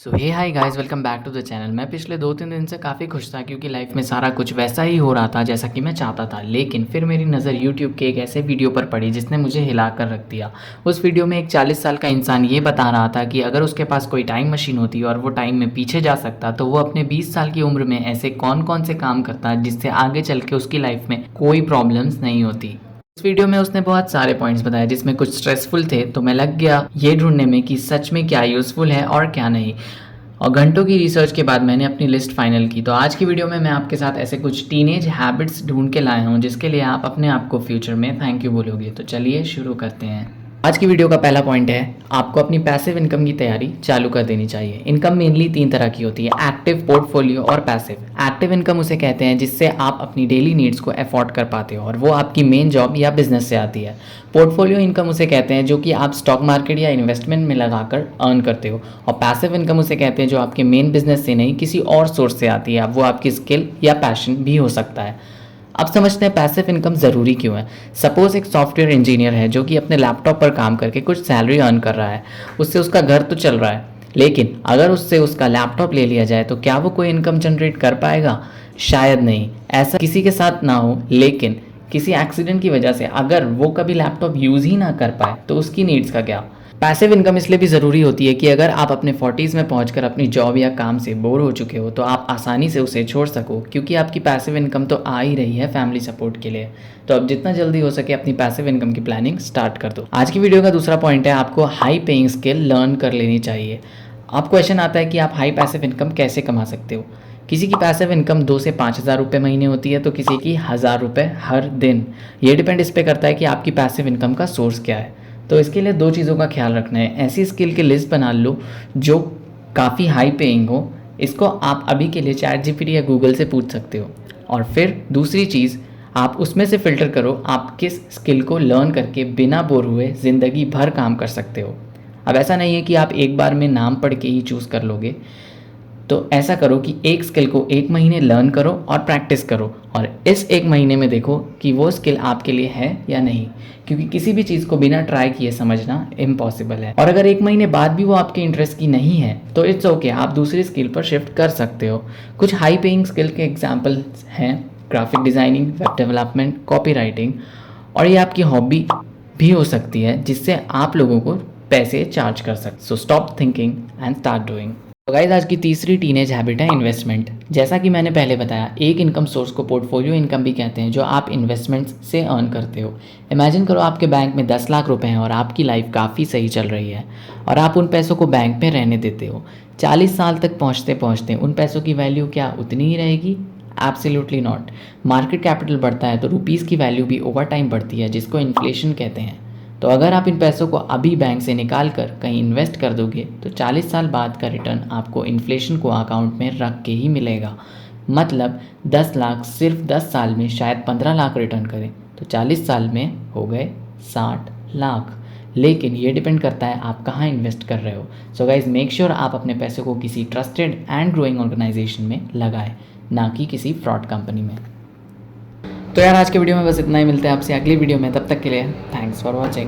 So hey hi guys, welcome back to the channel. मैं पिछले 2-3 दिन से काफ़ी खुश था क्योंकि लाइफ में सारा कुछ वैसा ही हो रहा था जैसा कि मैं चाहता था। लेकिन फिर मेरी नज़र यूट्यूब के एक ऐसे वीडियो पर पड़ी जिसने मुझे हिला कर रख दिया। उस वीडियो में एक 40 साल का इंसान ये बता रहा था कि अगर उसके पास कोई टाइम मशीन होती और वो टाइम में पीछे जा सकता तो वो अपने 20 साल की उम्र में ऐसे कौन कौन से काम करता जिससे आगे चल के उसकी लाइफ में कोई प्रॉब्लम्स नहीं होती। इस वीडियो में उसने बहुत सारे पॉइंट्स बताए जिसमें कुछ स्ट्रेसफुल थे, तो मैं लग गया ये ढूंढने में कि सच में क्या यूज़फुल है और क्या नहीं। और घंटों की रिसर्च के बाद मैंने अपनी लिस्ट फाइनल की। तो आज की वीडियो में मैं आपके साथ ऐसे कुछ टीनेज हैबिट्स ढूंढ के लाया हूँ जिसके लिए आप अपने आप को फ्यूचर में थैंक यू बोलोगे। तो चलिए शुरू करते हैं। आज की वीडियो का पहला पॉइंट है, आपको अपनी पैसिव इनकम की तैयारी चालू कर देनी चाहिए। इनकम मेनली 3 तरह की होती है, एक्टिव, पोर्टफोलियो और पैसिव। एक्टिव इनकम उसे कहते हैं जिससे आप अपनी डेली नीड्स को अफोर्ड कर पाते हो और वो आपकी मेन जॉब या बिजनेस से आती है। पोर्टफोलियो इनकम उसे कहते हैं जो कि आप स्टॉक मार्केट या इन्वेस्टमेंट में लगाकर अर्न करते हो। और पैसिव इनकम उसे कहते हैं जो आपके मेन बिजनेस से नहीं किसी और सोर्स से आती है। अब वो आपकी स्किल या पैशन भी हो सकता है। अब समझते हैं पैसिव इनकम ज़रूरी क्यों है। सपोज एक सॉफ्टवेयर इंजीनियर है जो कि अपने लैपटॉप पर काम करके कुछ सैलरी अर्न कर रहा है, उससे उसका घर तो चल रहा है, लेकिन अगर उससे उसका लैपटॉप ले लिया जाए तो क्या वो कोई इनकम जनरेट कर पाएगा? शायद नहीं। ऐसा किसी के साथ ना हो, लेकिन किसी एक्सीडेंट की वजह से अगर वो कभी लैपटॉप यूज़ ही ना कर पाए तो उसकी नीड्स का क्या? पैसिव इनकम इसलिए भी ज़रूरी होती है कि अगर आप अपने 40s में पहुंचकर अपनी जॉब या काम से बोर हो चुके हो तो आप आसानी से उसे छोड़ सको, क्योंकि आपकी पैसिव इनकम तो आ ही रही है फैमिली सपोर्ट के लिए। तो अब जितना जल्दी हो सके अपनी पैसिव इनकम की प्लानिंग स्टार्ट कर दो। आज की वीडियो का दूसरा पॉइंट है, आपको हाई पेइंग स्किल लर्न कर लेनी चाहिए। अब क्वेश्चन आता है कि आप हाई पैसिव इनकम कैसे कमा सकते हो। किसी की पैसिव इनकम 2 से 5 हज़ार रुपये महीने होती है तो किसी की 1,000 रुपये हर दिन। ये डिपेंड इस पे करता है कि आपकी पैसिव इनकम का सोर्स क्या है। तो इसके लिए 2 चीज़ों का ख्याल रखना है। ऐसी स्किल की लिस्ट बना लो जो काफ़ी हाई पेइंग हो। इसको आप अभी के लिए चैट जीपीटी या गूगल से पूछ सकते हो। और फिर दूसरी चीज़, आप उसमें से फ़िल्टर करो आप किस स्किल को लर्न करके बिना बोर हुए ज़िंदगी भर काम कर सकते हो। अब ऐसा नहीं है कि आप एक बार में नाम पढ़ के ही चूज़ कर लोगे। तो ऐसा करो कि एक स्किल को 1 महीने लर्न करो और प्रैक्टिस करो, और इस 1 महीने में देखो कि वो स्किल आपके लिए है या नहीं, क्योंकि किसी भी चीज़ को बिना ट्राई किए समझना इम्पॉसिबल है। और अगर 1 महीने बाद भी वो आपके इंटरेस्ट की नहीं है तो इट्स ओके, आप दूसरी स्किल पर शिफ्ट कर सकते हो। कुछ हाई पेइंग स्किल के एग्जाम्पल्स हैं graphic designing, web development, copy writing, और ये आपकी हॉबी भी हो सकती है जिससे आप लोगों को पैसे चार्ज कर सकते। So stop thinking and start doing. तो गाइस, आज की तीसरी टीनेज हैबिट है इन्वेस्टमेंट। जैसा कि मैंने पहले बताया, एक इनकम सोर्स को पोर्टफोलियो इनकम भी कहते हैं जो आप इन्वेस्टमेंट्स से अर्न करते हो। इमेजिन करो आपके बैंक में 10 लाख रुपए हैं और आपकी लाइफ काफ़ी सही चल रही है और आप उन पैसों को बैंक में रहने देते हो। 40 साल तक पहुँचते पहुँचते उन पैसों की वैल्यू क्या उतनी ही रहेगी? Absolutely not. मार्केट कैपिटल बढ़ता है तो रुपीज़ की वैल्यू भी ओवर टाइम बढ़ती है, जिसको इन्फ्लेशन कहते हैं। तो अगर आप इन पैसों को अभी बैंक से निकाल कर कहीं इन्वेस्ट कर दोगे तो 40 साल बाद का रिटर्न आपको इन्फ्लेशन को अकाउंट में रख के ही मिलेगा। मतलब 10 लाख सिर्फ 10 साल में शायद 15 लाख रिटर्न करें तो 40 साल में हो गए 60 लाख। लेकिन ये डिपेंड करता है आप कहाँ इन्वेस्ट कर रहे हो। सो गाइज, मेक श्योर आप अपने पैसों को किसी ट्रस्टेड एंड ग्रोइंग ऑर्गेनाइजेशन में लगाएं, ना कि किसी फ्रॉड कंपनी में। तो यार, आज के वीडियो में बस इतना ही। मिलते हैं आपसे अगली वीडियो में, तब तक के लिए थैंक्स फॉर वॉचिंग।